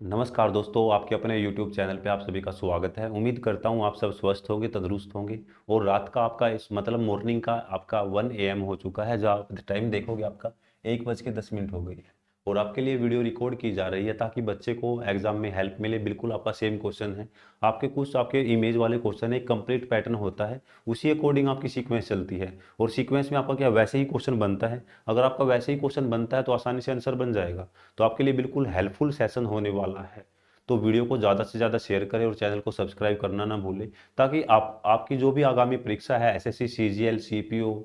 नमस्कार दोस्तों, आपके अपने YouTube चैनल पे आप सभी का स्वागत है। उम्मीद करता हूँ आप सब स्वस्थ होंगे, तंदुरुस्त होंगे। और रात का आपका इस मतलब मॉर्निंग का आपका 1 AM हो चुका है। जो आप टाइम देखोगे आपका 1:10 हो गई है। और आपके लिए वीडियो रिकॉर्ड की जा रही है ताकि बच्चे को एग्जाम में हेल्प मिले। बिल्कुल आपका सेम क्वेश्चन है। आपके कुछ आपके इमेज वाले क्वेश्चन है, एक कंप्लीट पैटर्न होता है, उसी अकॉर्डिंग आपकी सीक्वेंस चलती है। और सीक्वेंस में आपका क्या वैसे ही क्वेश्चन बनता है। अगर आपका वैसे ही क्वेश्चन बनता है तो आसानी से आंसर बन जाएगा। तो आपके लिए बिल्कुल हेल्पफुल सेशन होने वाला है। तो वीडियो को ज़्यादा से ज़्यादा शेयर करें और चैनल को सब्सक्राइब करना ना भूलें, ताकि आपकी जो भी आगामी परीक्षा है, एसएससी, सीजीएल, सीपीओ,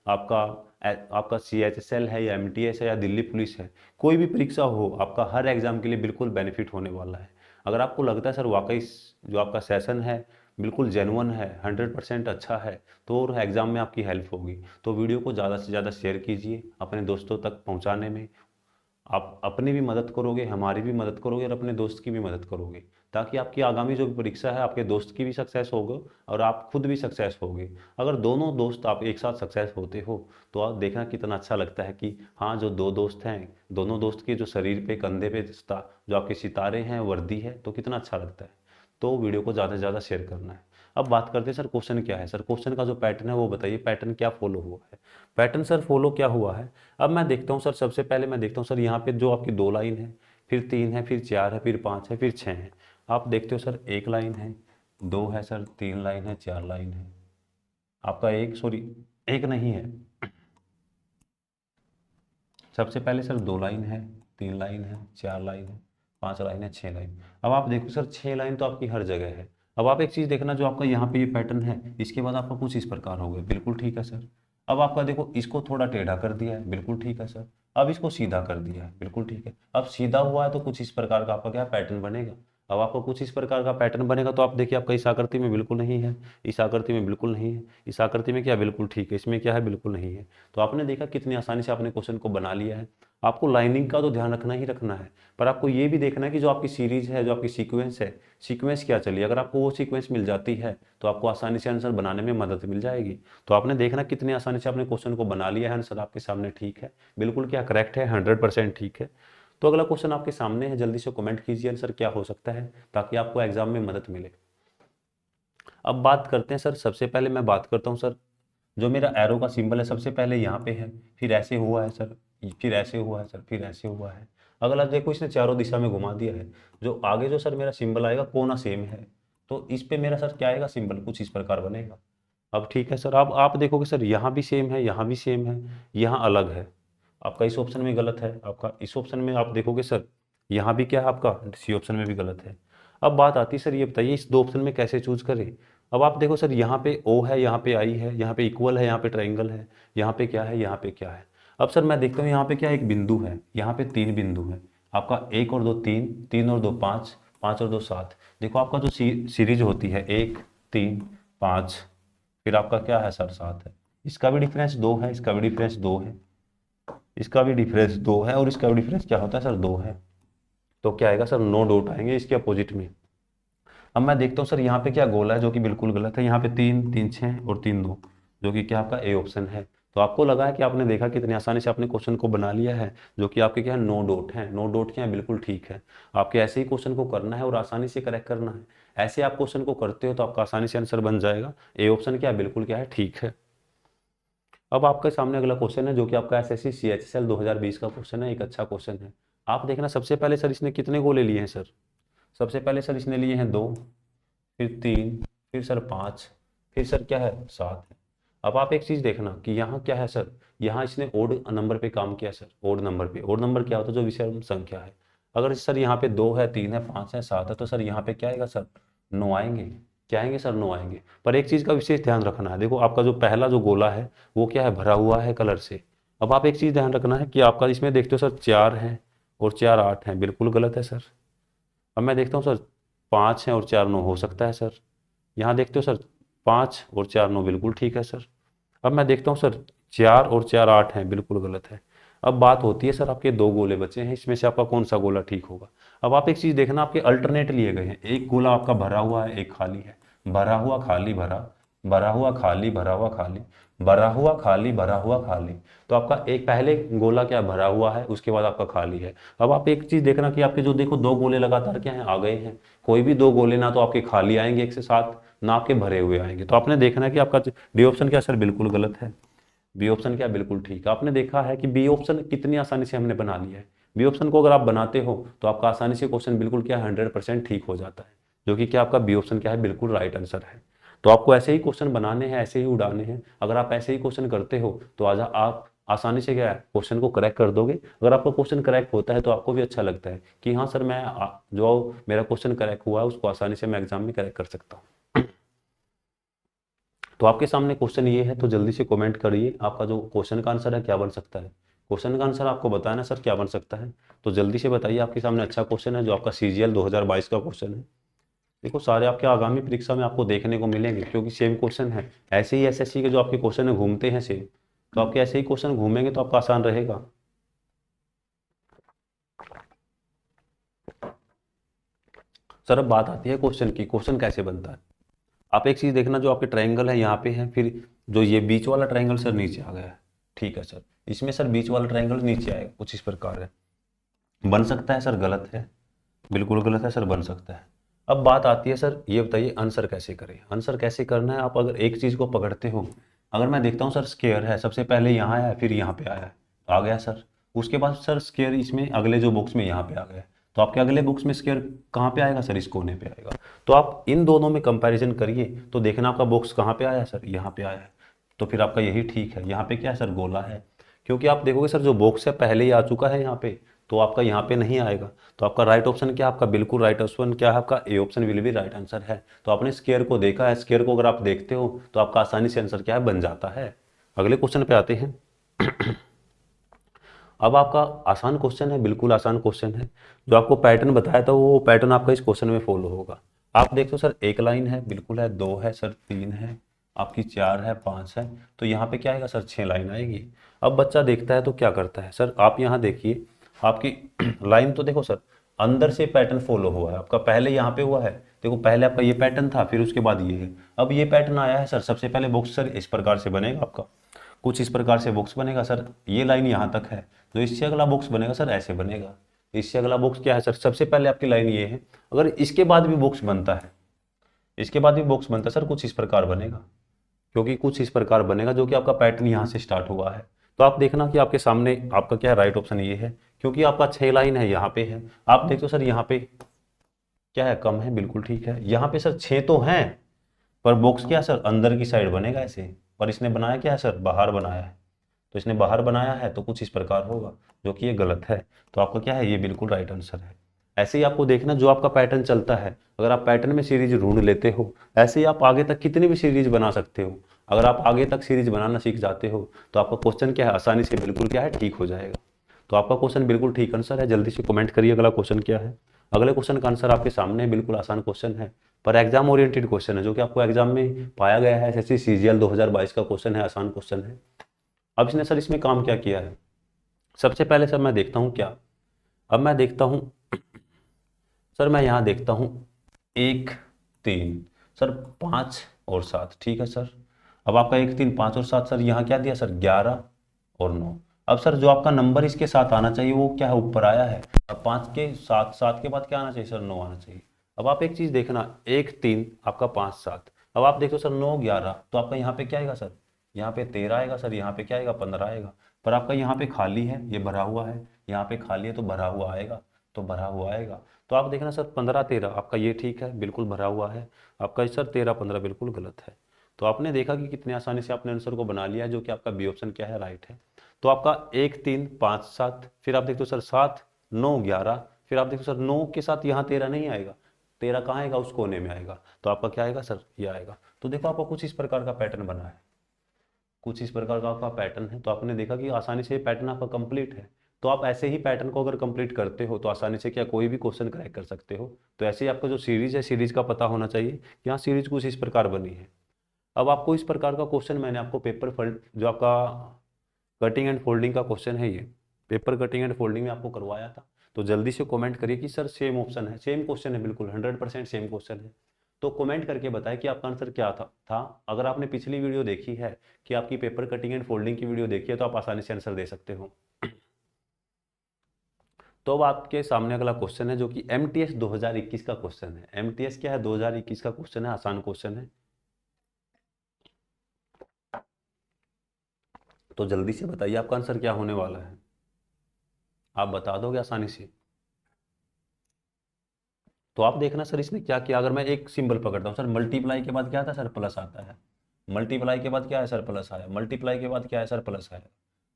आपका आपका सीएचएसएल है या एमटीएस है या दिल्ली पुलिस है, कोई भी परीक्षा हो, आपका हर एग्जाम के लिए बिल्कुल बेनिफिट होने वाला है। अगर आपको लगता है सर वाकई जो आपका सेशन है बिल्कुल जेन्युइन है, 100% अच्छा है, तो और एग्ज़ाम में आपकी हेल्प होगी, तो वीडियो को ज़्यादा से ज़्यादा शेयर कीजिए अपने दोस्तों तक पहुंचाने में। आप अपनी भी मदद करोगे, हमारी भी मदद करोगे और अपने दोस्त की भी मदद करोगे, ताकि आपकी आगामी जो भी परीक्षा है आपके दोस्त की भी सक्सेस होगा और आप खुद भी सक्सेस होगे। अगर दोनों दोस्त आप एक साथ सक्सेस होते हो तो आप देखना कितना अच्छा लगता है कि हाँ, जो दो दोस्त हैं, दोनों दोस्त के जो शरीर पे, कंधे पे जो आपके सितारे हैं, वर्दी है, तो कितना अच्छा लगता है। तो वीडियो को ज़्यादा से ज़्यादा शेयर करना है। अब बात करते हैं सर क्वेश्चन क्या है। सर क्वेश्चन का जो पैटर्न है वो बताइए, पैटर्न क्या फॉलो हुआ है। पैटर्न सर फॉलो क्या हुआ है। अब मैं देखता हूँ सर, सबसे पहले मैं देखता हूँ सर यहाँ पे जो आपकी 2 लाइन है, फिर 3 है, फिर 4 है, फिर 5 है, फिर 6 है। आप देखते हो सर 1 लाइन है, 2 है सर, 3 लाइन है, 4 लाइन है। आपका एक सॉरी, एक नहीं है। सबसे पहले सर 2 लाइन है, 3 लाइन है, 4 लाइन है, 5 लाइन है, 6 लाइन। अब आप देखो सर 6 लाइन तो आपकी हर जगह है। अब आप एक चीज़ देखना, जो आपका यहाँ पे ये पैटर्न है, इसके बाद आपका कुछ इस प्रकार हो गया, बिल्कुल ठीक है सर। अब आपका देखो, इसको थोड़ा टेढ़ा कर दिया है, बिल्कुल ठीक है सर। अब इसको सीधा कर दिया है, बिल्कुल ठीक है। अब सीधा हुआ है तो कुछ इस प्रकार का आपका क्या पैटर्न बनेगा। अब आपको कुछ इस प्रकार का पैटर्न बनेगा, तो आप देखिए आपका इस आकृति में बिल्कुल नहीं है, इस आकृति में बिल्कुल नहीं है, इस आकृति में क्या बिल्कुल ठीक है, इसमें क्या है बिल्कुल नहीं है। तो आपने देखा कितनी आसानी से आपने क्वेश्चन को बना लिया है। आपको लाइनिंग का तो ध्यान रखना ही रखना है, पर आपको ये भी देखना है कि जो आपकी सीरीज है, जो आपकी सीक्वेंस है, सीक्वेंस क्या चली। अगर आपको वो सीक्वेंस मिल जाती है तो आपको आसानी से आंसर बनाने में मदद मिल जाएगी। तो आपने देखना कितनी आसानी से आपने क्वेश्चन को बना लिया है। आंसर आपके सामने ठीक है, बिल्कुल क्या करेक्ट है, 100% ठीक है। तो अगला क्वेश्चन आपके सामने है, जल्दी से कमेंट कीजिए आंसर क्या हो सकता है, ताकि आपको एग्जाम में मदद मिले। अब बात करते हैं सर, सबसे पहले मैं बात करता हूँ सर, जो मेरा एरो का सिंबल है सबसे पहले यहाँ पे है, फिर ऐसे हुआ है सर, फिर ऐसे हुआ है सर, फिर ऐसे हुआ है। अगला देखो, इसने चारों दिशा में घुमा दिया है। जो आगे जो सर मेरा सिंबल आएगा, कोना सेम है, तो इस पे मेरा सर क्या आएगा, सिंबल कुछ इस प्रकार बनेगा। अब ठीक है सर, अब आप देखोगे सर यहाँ भी सेम है, यहाँ भी सेम है, यहाँ अलग है। आपका इस ऑप्शन में गलत है, आपका इस ऑप्शन में आप देखोगे सर, यहाँ भी क्या है आपका, सी ऑप्शन में भी गलत है। अब बात आती है सर, ये बताइए इस 2 ऑप्शन में कैसे चूज करें। अब आप देखो सर, यहाँ पे ओ है, यहाँ पे आई है, यहाँ पे इक्वल है, यहाँ पे ट्राइंगल है, यहाँ पे क्या है, यहाँ पे क्या है। अब सर मैं देखता हूँ यहाँ पे क्या एक बिंदु है, यहाँ पे 3 बिंदु है। आपका 1 और 2 3, 3 और 2 5, 5 और 2 7। देखो आपका जो सीरीज होती है 1 3 5, फिर आपका क्या है सर 7 है। इसका भी डिफरेंस 2 है, इसका भी डिफरेंस 2 है, इसका भी डिफरेंस 2 है, और इसका भी डिफरेंस क्या होता है सर 2 है। तो क्या आएगा सर, नो डॉट आएंगे इसके अपोजिट में। अब मैं देखता हूँ सर यहाँ पे क्या गोला है, जो कि बिल्कुल गलत है। यहाँ पे 3 3 6 और 3 2, जो कि क्या आपका ए ऑप्शन है। तो आपको लगा है कि आपने देखा कितनी आसानी से आपने क्वेश्चन को बना लिया है, जो कि आपके क्या है, नो डॉट है। नो डॉट क्या है, बिल्कुल ठीक है। आपके ऐसे ही क्वेश्चन को करना है और आसानी से करेक्ट करना है। ऐसे आप क्वेश्चन को करते हो तो आपका आसानी से आंसर बन जाएगा। ए ऑप्शन क्या है, बिल्कुल क्या है, ठीक है। अब आपके सामने अगला क्वेश्चन है, जो कि आपका एसएससी सीएचएसएल 2020 का क्वेश्चन है। एक अच्छा क्वेश्चन है। आप देखना, सबसे पहले सर इसने कितने गोले लिए हैं सर। सबसे पहले सर इसने लिए हैं 2, फिर 3, फिर सर 5, फिर सर क्या है 7 है। अब आप एक चीज़ देखना कि यहाँ क्या है सर, यहाँ इसने ओड नंबर पे काम किया सर। ओड नंबर पे, ओड नंबर क्या होता है, जो विषम संख्या है। अगर सर यहाँ पे 2 है, 3 है, 5 है, 7 है, तो सर यहाँ पे क्या आएगा सर, 9 आएंगे। क्या आएंगे सर, 9 आएंगे। पर एक चीज़ का विशेष ध्यान रखना है, देखो आपका जो पहला जो गोला है वो क्या है, भरा हुआ है कलर से। अब आप एक चीज़ ध्यान रखना है कि आपका इसमें देखते हो सर 4 है और 4 8 है, बिल्कुल गलत है सर। अब मैं देखता हूँ सर 5 है और 4 9 हो सकता है सर। यहाँ देखते हो सर 5 और 4 9 बिल्कुल ठीक है सर। अब मैं देखता हूँ सर 4 और 4 8 हैं, बिल्कुल गलत है। अब बात होती है सर, आपके 2 गोले बचे हैं, इसमें से आपका कौन सा गोला ठीक होगा। अब आप एक चीज़ देखना, आपके अल्टरनेट लिए गए हैं। एक गोला आपका भरा हुआ है, एक खाली है। भरा हुआ, खाली, भरा, भरा हुआ खाली, भरा हुआ खाली, भरा हुआ खाली, भरा हुआ खाली। तो आपका एक पहले गोला क्या भरा हुआ है, उसके बाद आपका खाली है। अब आप एक चीज देखना कि आपके जो देखो दो गोले लगातार क्या है आ गए हैं, कोई भी दो गोले ना तो आपके खाली आएंगे एक से साथ, ना आपके भरे हुए आएंगे। तो आपने देखना है कि आपका डी ऑप्शन क्या सर बिल्कुल गलत है, बी ऑप्शन क्या बिल्कुल ठीक है। आपने देखा है कि बी ऑप्शन कितनी आसानी से हमने बना लिया है। बी ऑप्शन को अगर आप बनाते हो तो आपका आसानी से क्वेश्चन बिल्कुल क्या 100% ठीक हो जाता है, जो कि क्या आपका बी ऑप्शन क्या है बिल्कुल राइट आंसर है। तो आपको ऐसे ही क्वेश्चन बनाने हैं, ऐसे ही उड़ाने हैं। अगर आप ऐसे ही क्वेश्चन करते हो तो आज आप आसानी से क्या है क्वेश्चन को करेक्ट कर दोगे। अगर आपका क्वेश्चन करेक्ट होता है तो आपको भी अच्छा लगता है कि हाँ सर, मैं जो मेरा क्वेश्चन करेक्ट हुआ है उसको आसानी से मैं एग्जाम में करेक्ट कर सकता हूँ। तो आपके सामने क्वेश्चन ये है, तो जल्दी से कमेंट करिए आपका जो क्वेश्चन का आंसर है क्या बन सकता है। क्वेश्चन का आंसर आपको बताया ना सर क्या बन सकता है, तो जल्दी से बताइए। आपके सामने अच्छा क्वेश्चन है जो आपका सीजीएल 2022 का क्वेश्चन है। देखो सारे आपके आगामी परीक्षा में आपको देखने को मिलेंगे, क्योंकि सेम क्वेश्चन है। ऐसे ही एसएससी के जो आपके क्वेश्चन है घूमते हैं सेम, तो आपके ऐसे ही क्वेश्चन घूमेंगे तो आपका आसान रहेगा। सर अब बात आती है क्वेश्चन की, क्वेश्चन कैसे बनता है। आप एक चीज देखना, जो आपके ट्रायंगल है यहाँ पे है, फिर जो ये बीच वाला ट्रायंगल सर नीचे आ गया है। ठीक है सर, इसमें सर बीच वाला ट्रायंगल नीचे आएगा, कुछ इस प्रकार है। बन सकता है सर, गलत है, बिल्कुल गलत है सर, बन सकता है। अब बात आती है सर, ये बताइए आंसर कैसे करें। आंसर कैसे करना है, आप अगर एक चीज को पकड़ते हो, अगर मैं देखता हूँ सर स्क्वायर है, सबसे पहले यहाँ आया है फिर यहाँ पे आया है, आ गया सर। उसके बाद सर स्क्वायर इसमें अगले जो बॉक्स में यहाँ पे आ गया, तो आपके अगले बॉक्स में स्क्वायर कहाँ पे आएगा सर, इस कोने पे आएगा। तो आप इन दोनों में कंपैरिजन करिए, तो देखना आपका बॉक्स कहाँ पे आया है सर, यहाँ पे आया है। तो फिर आपका यही ठीक है, यहाँ पे क्या है सर, गोला है। क्योंकि आप देखोगे सर जो बॉक्स है पहले ही आ चुका है यहाँ पे, तो आपका यहाँ पे नहीं आएगा। तो आपका राइट ऑप्शन क्या है, आपका बिल्कुल राइट ऑप्शन क्या है, आपका A option will be right answer है। तो आपने स्क्वायर को देखा है, स्क्वायर को अगर आप देखते हो तो आपका आसानी से आंसर क्या है बन जाता है। अगले क्वेश्चन पे आते हैं। अब आपका आसान क्वेश्चन है, बिल्कुल आसान क्वेश्चन है। जो आपको पैटर्न बताया था वो पैटर्न आपका इस क्वेश्चन में फॉलो होगा। आप देखो सर एक लाइन है, बिल्कुल है, दो है सर, तीन है, आपकी चार है, पांच है, तो यहाँ पे क्या आएगा सर, छह लाइन आएगी। अब बच्चा देखता है तो क्या करता है सर, आप यहाँ देखिए आपकी लाइन तो देखो सर अंदर से पैटर्न फॉलो हुआ है आपका, पहले यहाँ पे हुआ है। देखो पहले आपका ये पैटर्न था, फिर उसके बाद ये है, अब ये पैटर्न आया है सर। सबसे पहले बॉक्स सर इस प्रकार से बनेगा आपका, कुछ इस प्रकार से बॉक्स बनेगा सर, ये लाइन यहाँ तक है। तो इससे अगला बॉक्स बनेगा सर ऐसे बनेगा। इससे अगला बॉक्स क्या है सर, सबसे पहले आपकी लाइन ये है, अगर इसके बाद भी बॉक्स बनता है, इसके बाद भी बॉक्स बनता है सर, कुछ इस प्रकार बनेगा। क्योंकि कुछ इस प्रकार बनेगा जो कि आपका पैटर्न यहाँ से स्टार्ट हुआ है। तो आप देखना कि आपके सामने आपका क्या है, राइट ऑप्शन ये है, क्योंकि आपका छह लाइन है यहाँ पे है। आप देखो सर यहाँ पे क्या है, कम है, बिल्कुल ठीक है। यहाँ पे सर छह तो हैं, पर बॉक्स क्या है सर अंदर की साइड बनेगा ऐसे, पर इसने बनाया क्या है सर, बाहर बनाया है। तो इसने बाहर बनाया है तो कुछ इस प्रकार होगा, जो कि ये गलत है। तो आपका क्या है, ये बिल्कुल राइट आंसर है। ऐसे ही आपको देखना जो आपका पैटर्न चलता है, अगर आप पैटर्न में सीरीज ढूंढ लेते हो, ऐसे ही आप आगे तक कितनी भी सीरीज बना सकते हो। अगर आप आगे तक सीरीज बनाना सीख जाते हो तो आपका क्वेश्चन क्या है, आसानी से बिल्कुल क्या है, ठीक हो जाएगा। तो आपका क्वेश्चन बिल्कुल ठीक आंसर है। जल्दी से कमेंट करिए अगला क्वेश्चन क्या है। अगले क्वेश्चन का आंसर आपके सामने है, बिल्कुल आसान क्वेश्चन है, पर एग्जाम ओरिएंटेड क्वेश्चन है, जो कि आपको एग्जाम में पाया गया है। एसएससी सीजीएल 2022 का क्वेश्चन है, आसान क्वेश्चन है। अब इसने सर इसमें काम क्या किया है, सबसे पहले सर मैं देखता हूँ क्या, अब मैं देखता हूँ सर, मैं यहाँ देखता हूँ एक, तीन, सर पाँच और सात, ठीक है सर। अब आपका एक, तीन, पाँच और सात, सर यहाँ क्या दिया सर, 11 और 9। अब सर जो आपका नंबर इसके साथ आना चाहिए वो क्या है, ऊपर आया है। अब पाँच के साथ, सात के बाद क्या आना चाहिए सर, 9 आना चाहिए। अब आप एक चीज़ देखना, एक, तीन, आपका पाँच, सात। अब आप देखो सर 9, 11, तो आपका यहाँ पे क्या आएगा सर, यहाँ पे 13 आएगा सर, यहाँ पे क्या आएगा, 15 आएगा। पर आपका यहाँ पे खाली है, ये भरा हुआ है, यहाँ पे खाली है तो भरा हुआ आएगा, तो भरा हुआ आएगा। तो आप देखना सर 15, 13 आपका ये ठीक है, बिल्कुल भरा हुआ है। आपका सर 13, 15 बिल्कुल गलत है। तो आपने देखा कि कितने आसानी से आपने आंसर को बना लिया है, जो कि आपका बी ऑप्शन क्या है, राइट है। तो आपका एक, तीन, पाँच, सात, फिर आप देखते हो सर सात, 9, 11, फिर आप देखो सर 9 के साथ यहाँ 13 नहीं आएगा, 13 कहाँ आएगा, उस कोने में आएगा। तो आपका क्या आएगा सर, ये आएगा। तो देखो आपका कुछ इस प्रकार का पैटर्न बना है, कुछ इस प्रकार का आपका पैटर्न है। तो आपने देखा कि आसानी से ये पैटर्न आपका कंप्लीट है। तो आप ऐसे ही पैटर्न को अगर कंप्लीट करते हो तो आसानी से क्या कोई भी क्वेश्चन क्रैक कर सकते हो। तो ऐसे ही आपका जो सीरीज है, सीरीज का पता होना चाहिए कि हाँ सीरीज कुछ इस प्रकार बनी है। अब आपको इस प्रकार का क्वेश्चन मैंने आपको पेपर फोल्ड, जो आपका कटिंग एंड फोल्डिंग का क्वेश्चन है, ये पेपर कटिंग एंड फोल्डिंग में आपको करवाया था। तो जल्दी से कमेंट करिए कि सर सेम ऑप्शन है, सेम क्वेश्चन है, बिल्कुल 100% सेम क्वेश्चन है। तो कमेंट करके बताएं कि आपका आंसर क्या था। अगर आपने पिछली वीडियो देखी है कि आपकी पेपर कटिंग एंड फोल्डिंग की वीडियो देखी है तो आप आसानी से आंसर दे सकते हो। तो अब आपके सामने अगला क्वेश्चन है जो कि MTS 2021 का क्वेश्चन है। MTS क्या है? 2021 का क्वेश्चन है, आसान क्वेश्चन है। तो जल्दी से बताइए आपका आंसर क्या होने वाला है, आप बता दोगे आसानी से? तो आप देखना सर इसने क्या किया। अगर मैं एक सिंबल पकड़ता हूँ सर, मल्टीप्लाई के बाद क्या आता है सर? प्लस आता है। मल्टीप्लाई के बाद क्या है सर? प्लस आया। मल्टीप्लाई के बाद क्या है सर? प्लस आया।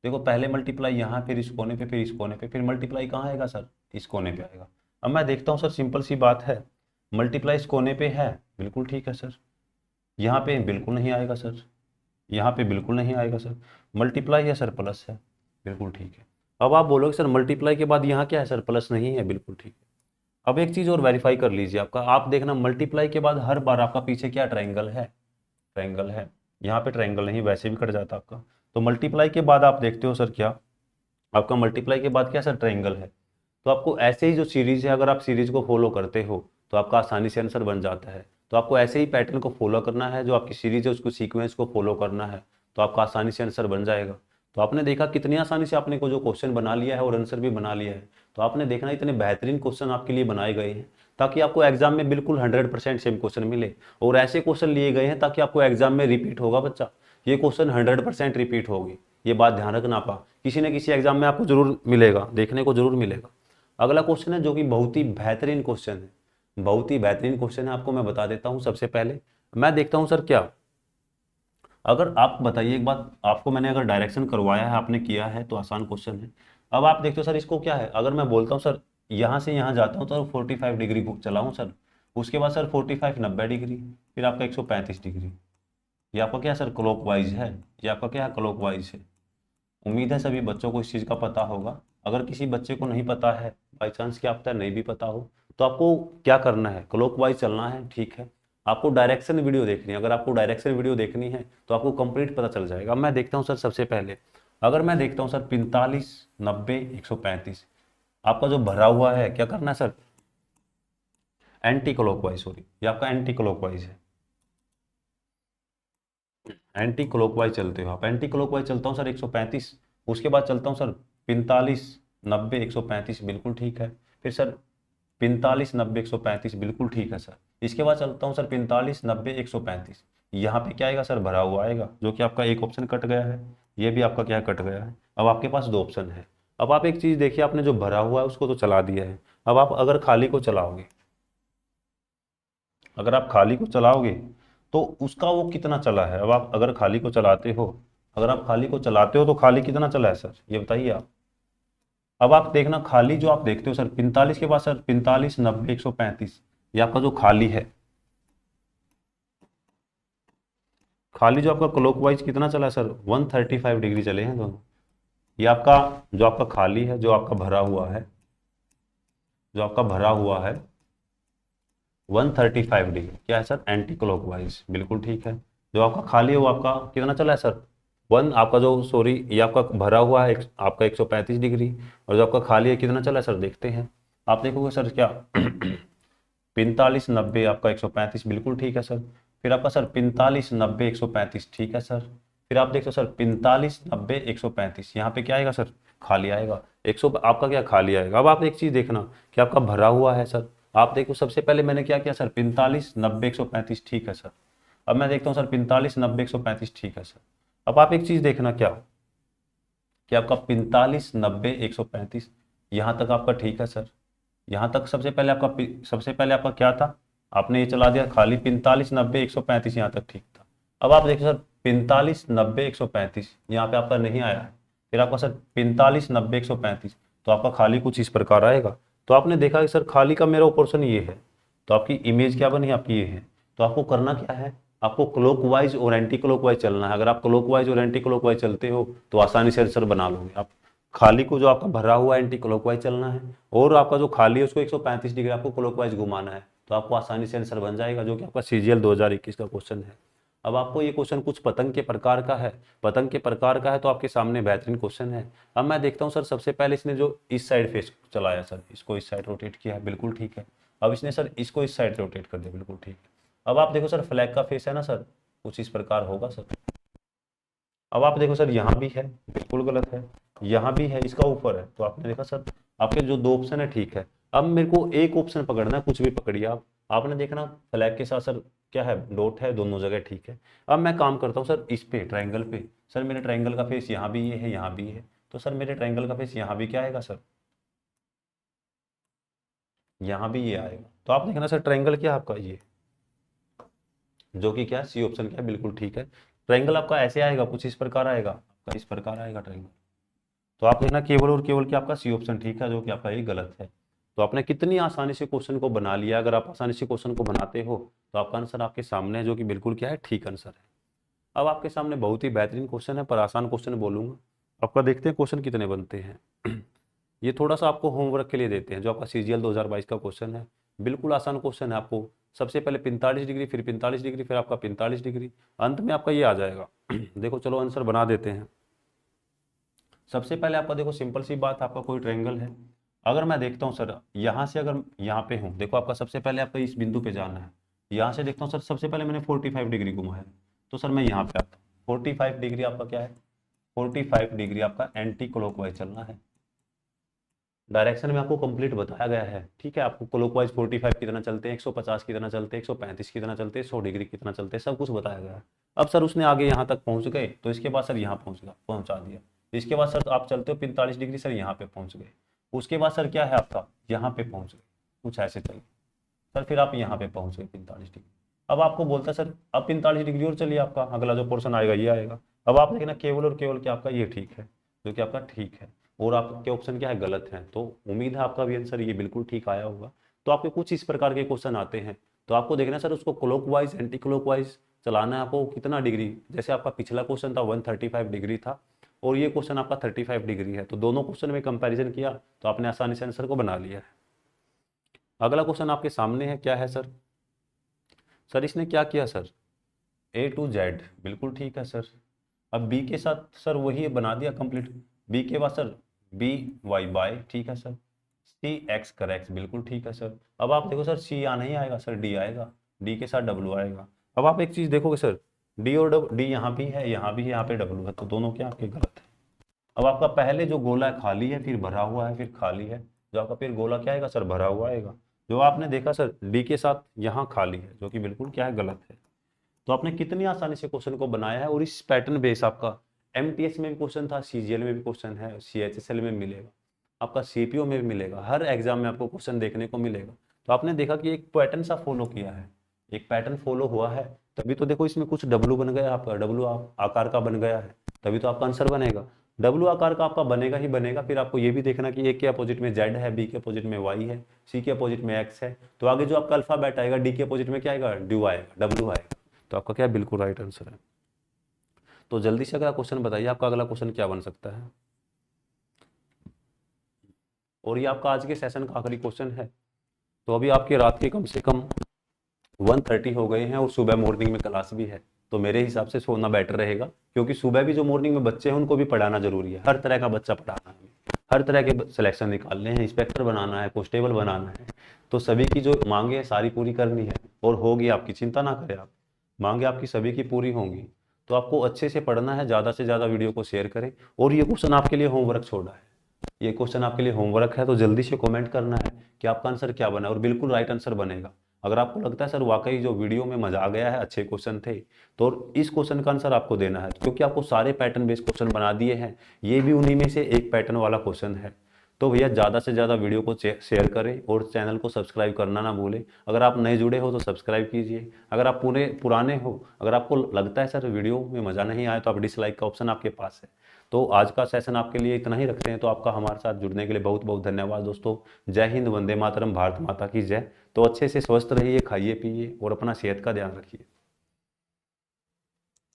देखो पहले मल्टीप्लाई यहाँ, फिर इस कोने पे, फिर इस कोने पे, फिर मल्टीप्लाई कहाँ आएगा सर? इस कोने पे आएगा। अब मैं देखता हूँ सर, सिंपल सी बात है, मल्टीप्लाई इस कोने पे है, बिल्कुल ठीक है सर। यहाँ पे बिल्कुल नहीं आएगा सर, यहाँ पे बिल्कुल नहीं आएगा सर। मल्टीप्लाई है सर, प्लस है, बिल्कुल ठीक है। अब आप बोलोगे सर मल्टीप्लाई के बाद यहाँ क्या है सर? प्लस नहीं है, बिल्कुल ठीक है। अब एक चीज और वेरीफाई कर लीजिए आपका, आप देखना मल्टीप्लाई के बाद हर बार आपका पीछे क्या ट्रायंगल है? ट्रायंगल है। यहाँ पे ट्रायंगल नहीं, वैसे भी कट जाता आपका। तो मल्टीप्लाई के बाद आप देखते हो सर क्या, आपका मल्टीप्लाई के बाद क्या सर? ट्रायंगल है। तो आपको ऐसे ही जो सीरीज है, अगर आप सीरीज को फॉलो करते हो तो आपका आसानी से आंसर बन जाता है। तो आपको ऐसे ही पैटर्न को फॉलो करना है, जो आपकी सीरीज है उसको सीक्वेंस को फॉलो करना है, तो आपका आसानी से आंसर बन जाएगा। तो आपने देखा कितनी आसानी से आपने को जो क्वेश्चन बना लिया है और आंसर भी बना लिया है। तो आपने देखना इतने बेहतरीन क्वेश्चन आपके लिए बनाए गए हैं ताकि आपको एग्जाम में बिल्कुल 100% सेम क्वेश्चन मिले। और ऐसे क्वेश्चन लिए गए हैं ताकि आपको एग्जाम में रिपीट होगा बच्चा, ये क्वेश्चन 100% रिपीट होगी। ये बात ध्यान रखना, पा किसी न किसी एग्जाम में आपको जरूर मिलेगा, देखने को जरूर मिलेगा। अगला क्वेश्चन है जो कि बहुत ही बेहतरीन क्वेश्चन है, बहुत ही बेहतरीन क्वेश्चन है, आपको मैं बता देता हूं। सबसे पहले मैं देखता हूं सर क्या, अगर आप बताइए एक बात, आपको मैंने अगर डायरेक्शन करवाया है, आपने किया है, तो आसान क्वेश्चन है। अब आप देखते हो सर इसको क्या है, अगर मैं बोलता हूँ सर यहाँ से यहाँ जाता हूँ तो 45 डिग्री को चलाऊँ सर, उसके बाद सर 45 90 डिग्री, फिर आपका 135 डिग्री। ये आपका क्या सर? क्लॉकवाइज है। ये आपका क्या है? क्लॉकवाइज है। उम्मीद है सभी बच्चों को इस चीज़ का पता होगा। अगर किसी बच्चे को नहीं पता है, बाई चांस क्या पता नहीं भी पता हो, तो आपको क्या करना है? क्लॉकवाइज चलना है, ठीक है। आपको डायरेक्शन वीडियो देखनी है, अगर आपको डायरेक्शन वीडियो देखनी है तो आपको कंप्लीट पता चल जाएगा। अब मैं देखता हूँ सर, सबसे पहले अगर मैं देखता हूँ सर 45 90 135, आपका जो भरा हुआ है क्या करना है सर? एंटी क्लॉकवाइज, सॉरी, ये आपका एंटी क्लॉकवाइज है। एंटी क्लॉकवाइज चलते हो आप। एंटी क्लॉकवाइज चलता हूँ सर 135, उसके बाद चलता हूँ सर 45 90 135, बिल्कुल ठीक है। फिर सर 45 90 135, बिल्कुल ठीक है सर। इसके बाद चलता हूँ सर 45 90 135, यहाँ पे क्या आएगा सर? भरा हुआ आएगा, जो कि आपका एक ऑप्शन कट गया है, ये भी आपका क्या कट गया है। अब आपके पास दो ऑप्शन है। अब आप एक चीज़ देखिए, आपने जो भरा हुआ है उसको तो चला दिया है। अब आप अगर खाली को चलाओगे, अगर आप खाली को चलाओगे तो उसका वो कितना चला है? अब आप अगर खाली को चलाते हो, अगर आप खाली को चलाते हो तो खाली कितना चला है सर? ये बताइए आप। अब आप देखना खाली जो आप देखते हो सर 45 के बाद सर 45 90 135, ये आपका जो खाली है, खाली जो आपका क्लॉकवाइज कितना चला है सर? 135 डिग्री चले हैं दोनों। ये आपका जो आपका खाली है, जो आपका भरा हुआ है, जो आपका भरा हुआ है 135 डिग्री क्या है सर? एंटी क्लॉकवाइज, बिल्कुल ठीक है। जो आपका खाली है वो आपका कितना चला है सर? वन, आपका जो सॉरी ये आपका भरा हुआ है आपका 135 डिग्री, और जो आपका खाली है कितना चला है सर? देखते हैं। आप देखोगे सर क्या 45 90 आपका 135, बिल्कुल ठीक है सर। फिर आपका सर 45 90 135, ठीक है सर। फिर आप देखो सर 45 90 135, यहाँ पे क्या आएगा सर? खाली आएगा। 100 आपका क्या? खाली आएगा। अब आप एक चीज देखना कि आपका भरा हुआ है सर। आप देखो सबसे पहले मैंने क्या किया सर? 45 90 135, ठीक है सर। अब मैं देखता हूँ सर 45 90 135, ठीक है सर। अब आप एक चीज देखना क्या, कि आपका 45 90 135 यहाँ तक आपका ठीक है सर। यहाँ तक सबसे पहले आपका सबसे पहले आपका क्या था? आपने ये चला दिया खाली 45 90 135, यहाँ तक ठीक था। अब आप देखिए सर 45 90 135 यहाँ पे आपका नहीं आया है। फिर आपका सर 45 90 135, तो आपका खाली कुछ इस प्रकार आएगा। तो आपने देखा कि सर खाली का मेरा पोर्शन ये है, तो आपकी इमेज क्या बनी? आपकी ये है। तो आपको करना क्या है? आपको क्लॉकवाइज और एंटी क्लॉकवाइज चलना है। अगर आप क्लॉकवाइज और एंटी क्लॉकवाइज चलते हो तो आसानी से आंसर बना लोगे आप। खाली को जो आपका भरा हुआ है एंटी क्लॉकवाइज चलना है, और आपका जो खाली है उसको 135 डिग्री आपको क्लॉकवाइज घुमाना है, तो आपको आसानी से आंसर बन जाएगा, जो कि आपका CGL 2021 का क्वेश्चन है। अब आपको ये क्वेश्चन कुछ पतंग के प्रकार का है, पतंग के प्रकार का है, तो आपके सामने बेहतरीन क्वेश्चन है। अब मैं देखता हूँ सर, सबसे पहले इसने जो इस साइड फेस चलाया सर, इसको इस साइड रोटेट किया है, बिल्कुल ठीक है। अब इसने सर इसको इस साइड रोटेट कर दिया, बिल्कुल ठीक है। अब आप देखो सर फ्लैग का फेस है ना सर, कुछ इस प्रकार होगा सर। अब आप देखो सर यहाँ भी है, बिल्कुल गलत है, यहाँ भी है, इसका ऊपर है, तो आपने देखा सर आपके जो दो ऑप्शन है ठीक है। अब मेरे को एक ऑप्शन पकड़ना है, कुछ भी पकड़िए आप। आपने देखना फ्लैग के साथ सर क्या है, डॉट है, दोनों जगह ठीक है। अब मैं काम करता हूँ सर इस पे ट्रायंगल पे। सर मेरे ट्रायंगल का फेस यहाँ भी ये है, यहाँ भी है, तो सर मेरे ट्रायंगल का फेस यहाँ भी क्या आएगा सर, यहाँ भी ये आएगा। तो आप देखना सर ट्रायंगल क्या है आपका ये, जो कि क्या है सी ऑप्शन क्या है, बिल्कुल ठीक है। ट्रायंगल आपका ऐसे आएगा, कुछ इस प्रकार आएगा, आपका इस प्रकार आएगा ट्रायंगल। तो आप देखना केवल और केवल कि आपका सी ऑप्शन ठीक है, जो कि आपका ये गलत है। तो आपने कितनी आसानी से क्वेश्चन को बना लिया। अगर आप आसानी से क्वेश्चन को बनाते हो तो आपका आंसर आपके सामने है, जो कि बिल्कुल क्या है, ठीक आंसर है। अब आपके सामने बहुत ही बेहतरीन क्वेश्चन है, पर आसान क्वेश्चन बोलूंगा आपका। देखते हैं क्वेश्चन कितने बनते हैं। ये थोड़ा सा आपको होमवर्क के लिए देते हैं, जो आपका सीजीएल 2022 का क्वेश्चन है। बिल्कुल आसान क्वेश्चन है। आपको सबसे पहले 45 डिग्री, फिर 45 डिग्री, फिर आपका 45 डिग्री, अंत में आपका ये आ जाएगा। देखो चलो आंसर बना देते हैं। सबसे पहले आपका देखो सिंपल सी बात, आपका कोई ट्रायंगल है। अगर मैं देखता हूँ सर यहाँ से, अगर यहाँ पे हूँ, देखो आपका सबसे पहले आपका इस बिंदु पे जाना है। यहाँ से देखता हूँ सर, सबसे पहले मैंने 45 डिग्री घुमाया, तो सर मैं यहाँ पे आता हूँ। 45 डिग्री आपका क्या है, 45 डिग्री आपका एंटी क्लॉकवाइज चलना है। डायरेक्शन में आपको कंप्लीट बताया गया है, ठीक है। आपको क्लॉकवाइज 45 कितना चलते हैं, 150 कितना चलते हैं, 135 कितना चलते हैं, 100 डिग्री कितना चलते हैं, सब कुछ बताया गया है। अब सर उसने आगे यहाँ तक पहुँच गए, तो इसके बाद सर यहाँ पहुँचा दिया। इसके बाद सर आप चलते हो 45 डिग्री, सर यहाँ पे पहुँच गए। उसके बाद सर क्या है आपका, यहाँ पे पहुँच गए, कुछ ऐसे चलिए सर, फिर आप यहाँ पे पहुँच गए 45 डिग्री। अब आपको बोलता है सर अब 45 डिग्री और चलिए, आपका अगला जो पोर्शन आएगा ये आएगा। अब आप देखना केवल और केवल कि आपका ये ठीक है, जो कि आपका ठीक है, और आपके ऑप्शन क्या है, गलत है। तो उम्मीद है आपका भी आंसर ये बिल्कुल ठीक आया होगा। तो आपके कुछ इस प्रकार के क्वेश्चन आते हैं, तो आपको देखना सर उसको क्लॉकवाइज एंटी क्लॉकवाइज चलाना है आपको कितना डिग्री। जैसे आपका पिछला क्वेश्चन था 135 डिग्री था, और ये क्वेश्चन आपका 35 डिग्री है, तो दोनों क्वेश्चन में कंपैरिजन किया तो आपने आसानी से आंसर को बना लिया है। अगला क्वेश्चन आपके सामने है, क्या है सर, सर इसने क्या किया सर, A to Z, बिल्कुल ठीक है सर। अब B के साथ सर वही बना दिया कंप्लीट। B के बाद सर B Y बाय, ठीक है सर। C X कर X, बिल्कुल ठीक है सर। अब आप देखो सर C यहाँ नहीं आएगा सर, D आएगा, D के साथ W आएगा। अब आप एक चीज देखोगे सर, D और D यहाँ भी है, यहाँ भी है, यहाँ पे W है, तो दोनों क्या आपके गलत है। अब आपका पहले जो गोला है खाली है, फिर भरा हुआ है, फिर खाली है, जो आपका फिर गोला क्या आएगा सर, भरा हुआ आएगा। जो आपने देखा सर D के साथ यहाँ खाली है, जो कि बिल्कुल क्या है, गलत है। तो आपने कितनी आसानी से क्वेश्चन को बनाया है, और इस पैटर्न बेस आपका एमटीएस में भी क्वेश्चन था, सीजीएल में भी क्वेश्चन है, सीएचएसएल में मिलेगा, आपका सीपीओ में भी मिलेगा, हर एग्जाम में आपको क्वेश्चन देखने को मिलेगा। तो आपने देखा कि एक पैटर्न सा फॉलो किया है, एक पैटर्न फॉलो हुआ है, तभी तो देखो इसमें कुछ डब्लू बन गया आपका, डब्लू आकार का बन गया है, तभी तो आपका आंसर बनेगा। डब्लू आकार का आपका बनेगा ही बनेगा। फिर आपको ये भी देखना कि ए के अपोजिट में जेड है, बी के अपोजिट में वाई है, सी के अपोजिट में एक्स है, तो आगे जो आपका अल्फाबेट आएगा, डी के अपोजिट में क्या आएगा, ड्यू आएगा, डब्लू आएगा। तो आपका क्या बिल्कुल राइट आंसर है। तो जल्दी से अगला क्वेश्चन बताइए, आपका अगला क्वेश्चन क्या बन सकता है। और ये आपका आज के सेशन का आखिरी क्वेश्चन है। तो अभी आपके रात के कम से कम 1:30 हो गए हैं, और सुबह मॉर्निंग में क्लास भी है, तो मेरे हिसाब से सोना बेटर रहेगा, क्योंकि सुबह भी जो मॉर्निंग में बच्चे हैं उनको भी पढ़ाना जरूरी है। हर तरह का बच्चा पढ़ाना है, हर तरह के सिलेक्शन निकालने हैं, इंस्पेक्टर बनाना है, कांस्टेबल बनाना है, तो सभी की जो मांगे हैं सारी पूरी करनी है, और होगी आपकी, चिंता ना करें आप, मांगे आपकी सभी की पूरी होंगी। तो आपको अच्छे से पढ़ना है, ज़्यादा से ज़्यादा वीडियो को शेयर करें। और ये क्वेश्चन आपके लिए होमवर्क छोड़ा है, ये क्वेश्चन आपके लिए होमवर्क है, तो जल्दी से कमेंट करना है कि आपका आंसर क्या बना, और बिल्कुल राइट आंसर बनेगा। अगर आपको लगता है सर वाकई जो वीडियो में मजा आ गया है, अच्छे क्वेश्चन थे, तो इस क्वेश्चन का आंसर आपको देना है, क्योंकि आपको सारे पैटर्न बेस्ड क्वेश्चन बना दिए हैं, ये भी उन्हीं में से एक पैटर्न वाला क्वेश्चन है। तो भैया ज़्यादा से ज़्यादा वीडियो को शेयर करें, और चैनल को सब्सक्राइब करना ना भूलें। अगर आप नए जुड़े हो तो सब्सक्राइब कीजिए। अगर आप पुराने हो, अगर आपको लगता है सर वीडियो में मज़ा नहीं आया, तो आप डिसलाइक का ऑप्शन आपके पास है। तो आज का सेशन आपके लिए इतना ही रखते हैं। तो आपका हमारे साथ जुड़ने के लिए बहुत बहुत धन्यवाद दोस्तों। जय हिंद, वंदे मातरम, भारत माता की जय। तो अच्छे से स्वस्थ रहिए, खाइए पिए, और अपना सेहत का ध्यान रखिए।